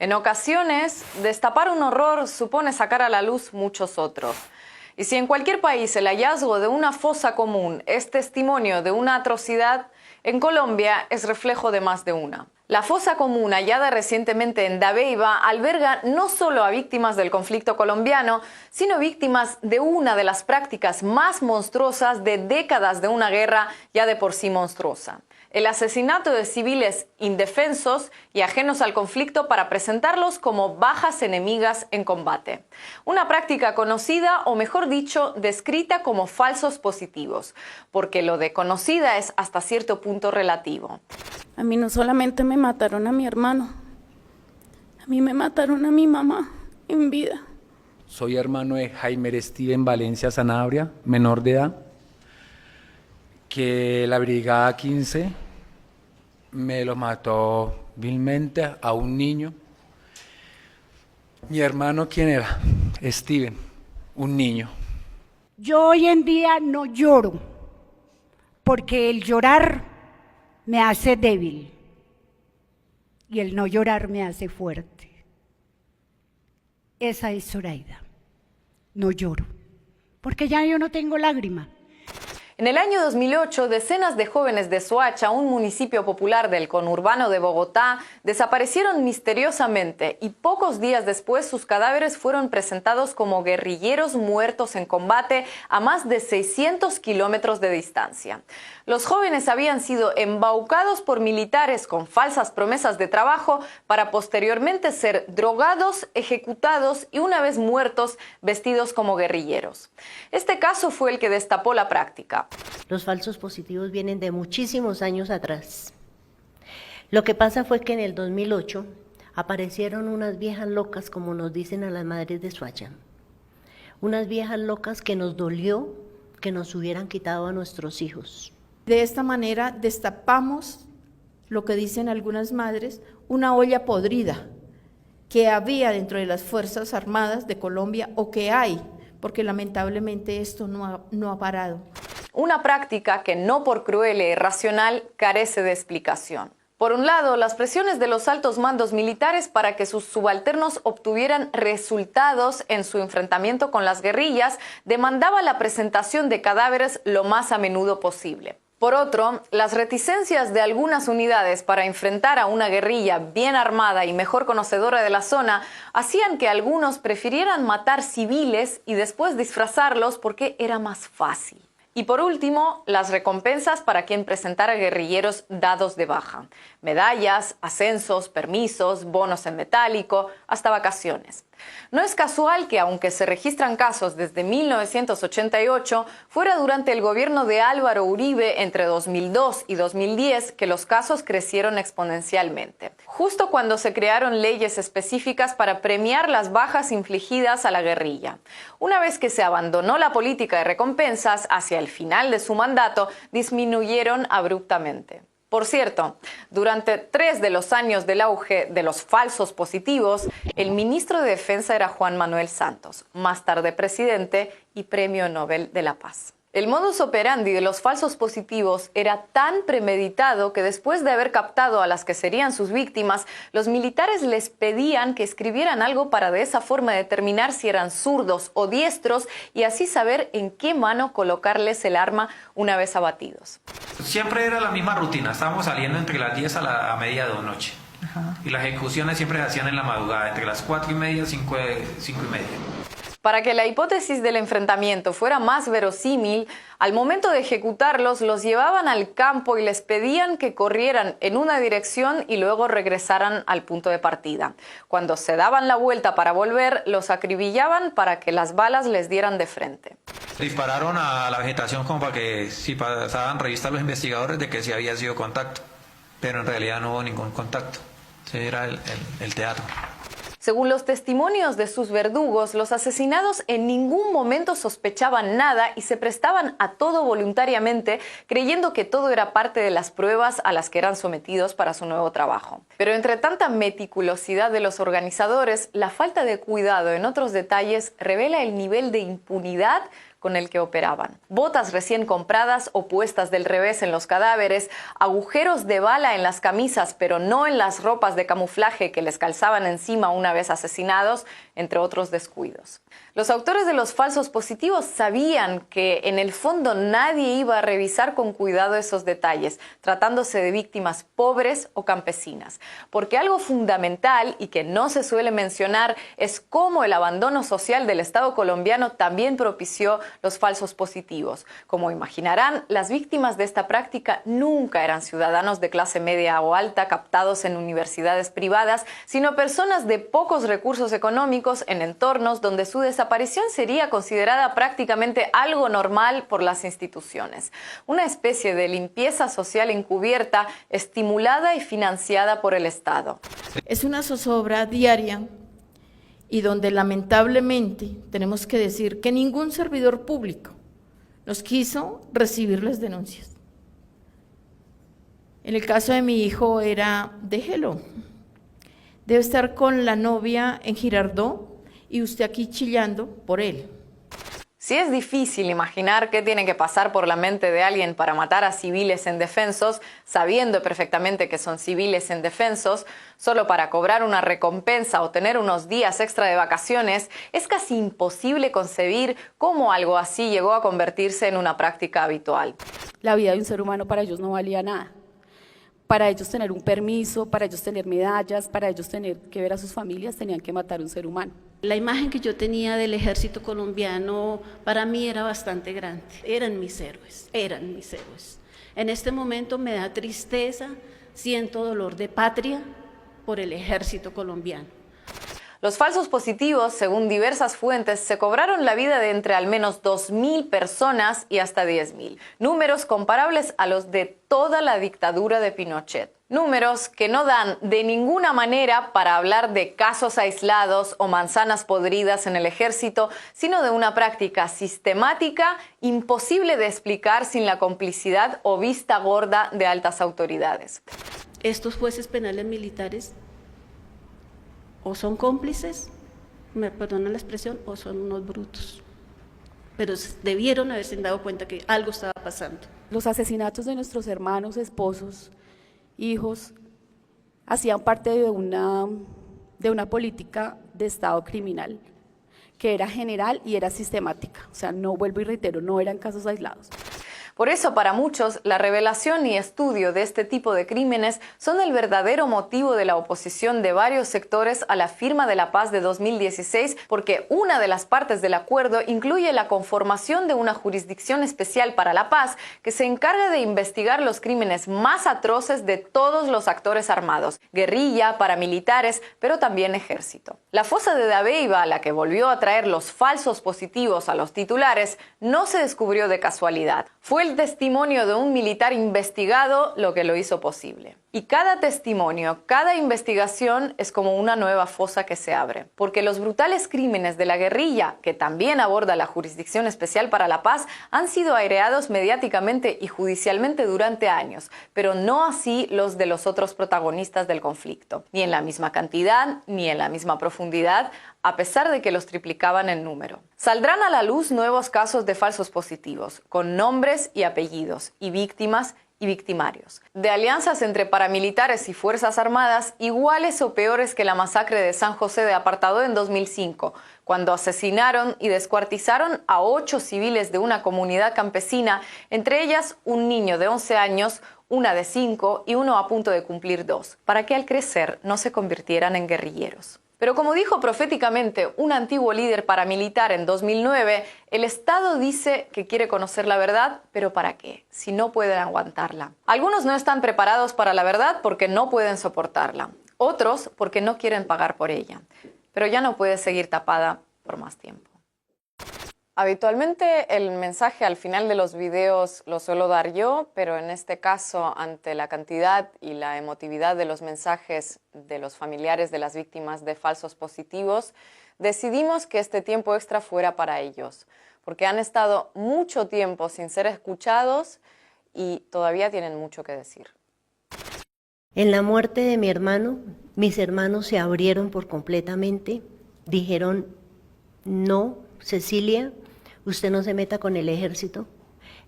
En ocasiones, destapar un horror supone sacar a la luz muchos otros. Y si en cualquier país el hallazgo de una fosa común es testimonio de una atrocidad, en Colombia es reflejo de más de una. La fosa común hallada recientemente en Dabeiba alberga no solo a víctimas del conflicto colombiano, sino víctimas de una de las prácticas más monstruosas de décadas de una guerra ya de por sí monstruosa: el asesinato de civiles indefensos y ajenos al conflicto para presentarlos como bajas enemigas en combate. Una práctica conocida, o mejor dicho, descrita como falsos positivos, porque lo de conocida es hasta cierto punto relativo. A mí no solamente me mataron a mi hermano, a mí me mataron a mi mamá en vida. Soy hermano de Jaime Steven Valencia Sanabria, menor de edad, que la Brigada 15 me lo mató vilmente a un niño. Mi hermano, ¿quién era? Steven, un niño. Yo hoy en día no lloro, porque el llorar me hace débil y el no llorar me hace fuerte. Esa es Zoraida. No lloro, porque ya yo no tengo lágrima. En el año 2008, decenas de jóvenes de Soacha, un municipio popular del conurbano de Bogotá, desaparecieron misteriosamente y pocos días después sus cadáveres fueron presentados como guerrilleros muertos en combate a más de 600 kilómetros de distancia. Los jóvenes habían sido embaucados por militares con falsas promesas de trabajo para posteriormente ser drogados, ejecutados y, una vez muertos, vestidos como guerrilleros. Este caso fue el que destapó la práctica. Los falsos positivos vienen de muchísimos años atrás. Lo que pasa fue que en el 2008 aparecieron unas viejas locas, como nos dicen a las madres de Soacha. Unas viejas locas que nos dolió que nos hubieran quitado a nuestros hijos. De esta manera destapamos, lo que dicen algunas madres, una olla podrida que había dentro de las Fuerzas Armadas de Colombia, o que hay, porque lamentablemente esto no ha parado. Una práctica que, no por cruel e irracional, carece de explicación. Por un lado, las presiones de los altos mandos militares para que sus subalternos obtuvieran resultados en su enfrentamiento con las guerrillas demandaba la presentación de cadáveres lo más a menudo posible. Por otro, las reticencias de algunas unidades para enfrentar a una guerrilla bien armada y mejor conocedora de la zona hacían que algunos prefirieran matar civiles y después disfrazarlos porque era más fácil. Y por último, las recompensas para quien presentara guerrilleros dados de baja: medallas, ascensos, permisos, bonos en metálico, hasta vacaciones. No es casual que, aunque se registran casos desde 1988, fuera durante el gobierno de Álvaro Uribe entre 2002 y 2010 que los casos crecieron exponencialmente, justo cuando se crearon leyes específicas para premiar las bajas infligidas a la guerrilla. Una vez que se abandonó la política de recompensas, hacia el final de su mandato disminuyeron abruptamente. Por cierto, durante 3 de los años del auge de los falsos positivos, el ministro de Defensa era Juan Manuel Santos, más tarde presidente y Premio Nobel de la Paz. El modus operandi de los falsos positivos era tan premeditado que, después de haber captado a las que serían sus víctimas, los militares les pedían que escribieran algo para de esa forma determinar si eran zurdos o diestros y así saber en qué mano colocarles el arma una vez abatidos. Siempre era la misma rutina, estábamos saliendo entre las 10 a media de la noche. Ajá. Y las ejecuciones siempre se hacían en la madrugada, entre las 4:30 y 5:30. Para que la hipótesis del enfrentamiento fuera más verosímil, al momento de ejecutarlos los llevaban al campo y les pedían que corrieran en una dirección y luego regresaran al punto de partida. Cuando se daban la vuelta para volver, los acribillaban para que las balas les dieran de frente. Dispararon a la vegetación como para que si pasaban revista a los investigadores de que sí había sido contacto, pero en realidad no hubo ningún contacto. Ese era el teatro. Según los testimonios de sus verdugos, los asesinados en ningún momento sospechaban nada y se prestaban a todo voluntariamente, creyendo que todo era parte de las pruebas a las que eran sometidos para su nuevo trabajo. Pero entre tanta meticulosidad de los organizadores, la falta de cuidado en otros detalles revela el nivel de impunidad con el que operaban. Botas recién compradas o puestas del revés en los cadáveres, agujeros de bala en las camisas pero no en las ropas de camuflaje que les calzaban encima una vez asesinados, entre otros descuidos. Los autores de los falsos positivos sabían que en el fondo nadie iba a revisar con cuidado esos detalles, tratándose de víctimas pobres o campesinas, porque algo fundamental y que no se suele mencionar es cómo el abandono social del Estado colombiano también propició los falsos positivos. Como imaginarán, las víctimas de esta práctica nunca eran ciudadanos de clase media o alta captados en universidades privadas, sino personas de pocos recursos económicos en entornos donde su desaparición sería considerada prácticamente algo normal por las instituciones. Una especie de limpieza social encubierta, estimulada y financiada por el Estado. Es una zozobra diaria y donde lamentablemente tenemos que decir que ningún servidor público nos quiso recibir las denuncias. En el caso de mi hijo era, déjelo, debe estar con la novia en Girardot y usted aquí chillando por él. Sí es difícil imaginar qué tiene que pasar por la mente de alguien para matar a civiles indefensos, sabiendo perfectamente que son civiles indefensos, solo para cobrar una recompensa o tener unos días extra de vacaciones. Es casi imposible concebir cómo algo así llegó a convertirse en una práctica habitual. La vida de un ser humano para ellos no valía nada. Para ellos tener un permiso, para ellos tener medallas, para ellos tener que ver a sus familias, tenían que matar a un ser humano. La imagen que yo tenía del ejército colombiano para mí era bastante grande. Eran mis héroes, eran mis héroes. En este momento me da tristeza, siento dolor de patria por el ejército colombiano. Los falsos positivos, según diversas fuentes, se cobraron la vida de entre al menos 2.000 personas y hasta 10.000. Números comparables a los de toda la dictadura de Pinochet. Números que no dan de ninguna manera para hablar de casos aislados o manzanas podridas en el ejército, sino de una práctica sistemática imposible de explicar sin la complicidad o vista gorda de altas autoridades. Estos jueces penales militares o son cómplices, me perdonan la expresión, o son unos brutos. Pero debieron haberse dado cuenta que algo estaba pasando. Los asesinatos de nuestros hermanos, esposos, hijos, hacían parte de una política de Estado criminal que era general y era sistemática. O sea, no, vuelvo y reitero, no eran casos aislados. Por eso, para muchos, la revelación y estudio de este tipo de crímenes son el verdadero motivo de la oposición de varios sectores a la firma de la paz de 2016, porque una de las partes del acuerdo incluye la conformación de una jurisdicción especial para la paz que se encarga de investigar los crímenes más atroces de todos los actores armados, guerrilla, paramilitares, pero también ejército. La fosa de Dabeiba, la que volvió a traer los falsos positivos a los titulares, no se descubrió de casualidad. Fue el testimonio de un militar investigado lo que lo hizo posible. Y cada testimonio, cada investigación es como una nueva fosa que se abre, porque los brutales crímenes de la guerrilla, que también aborda la Jurisdicción Especial para la Paz, han sido aireados mediáticamente y judicialmente durante años, pero no así los de los otros protagonistas del conflicto, ni en la misma cantidad, ni en la misma profundidad, a pesar de que los triplicaban en número. Saldrán a la luz nuevos casos de falsos positivos, con nombres y apellidos, y víctimas y victimarios, de alianzas entre paramilitares y fuerzas armadas iguales o peores que la masacre de San José de Apartadó en 2005, cuando asesinaron y descuartizaron a 8 civiles de una comunidad campesina, entre ellas un niño de 11 años, una de 5 y uno a punto de cumplir 2, para que al crecer no se convirtieran en guerrilleros. Pero como dijo proféticamente un antiguo líder paramilitar en 2009, el Estado dice que quiere conocer la verdad, pero ¿para qué? Si no pueden aguantarla. Algunos no están preparados para la verdad porque no pueden soportarla. Otros porque no quieren pagar por ella. Pero ya no puede seguir tapada por más tiempo. Habitualmente el mensaje al final de los videos lo suelo dar yo, pero en este caso, ante la cantidad y la emotividad de los mensajes de los familiares de las víctimas de falsos positivos, decidimos que este tiempo extra fuera para ellos, porque han estado mucho tiempo sin ser escuchados y todavía tienen mucho que decir. En la muerte de mi hermano, mis hermanos se abrieron por completamente, dijeron, no, Cecilia, usted no se meta con el ejército.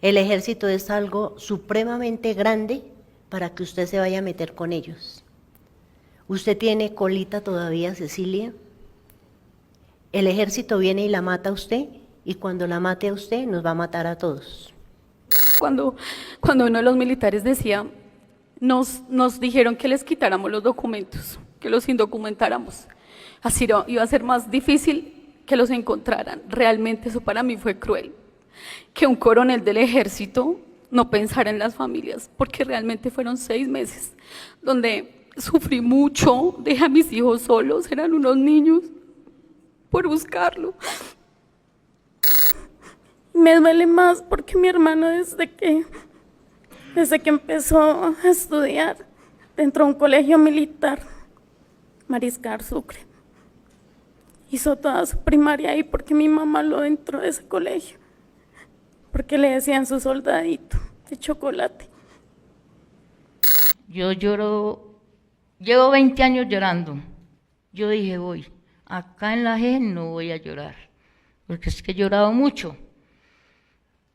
El ejército es algo supremamente grande para que usted se vaya a meter con ellos. Usted tiene colita todavía, Cecilia. El ejército viene y la mata a usted, y cuando la mate a usted nos va a matar a todos. Cuando uno de los militares decía, nos dijeron que les quitáramos los documentos, que los indocumentáramos. Así iba a ser más difícil que los encontraran. Realmente eso para mí fue cruel. Que un coronel del ejército no pensara en las familias, porque realmente fueron 6 meses donde sufrí mucho, dejé a mis hijos solos, eran unos niños, por buscarlo. Me duele más porque mi hermano desde que empezó a estudiar entró a un colegio militar, Mariscal Sucre. Hizo toda su primaria ahí porque mi mamá lo entró a ese colegio, porque le decían su soldadito de chocolate. Yo lloro, llevo 20 años llorando. Yo dije, acá en la G no voy a llorar, porque es que he llorado mucho.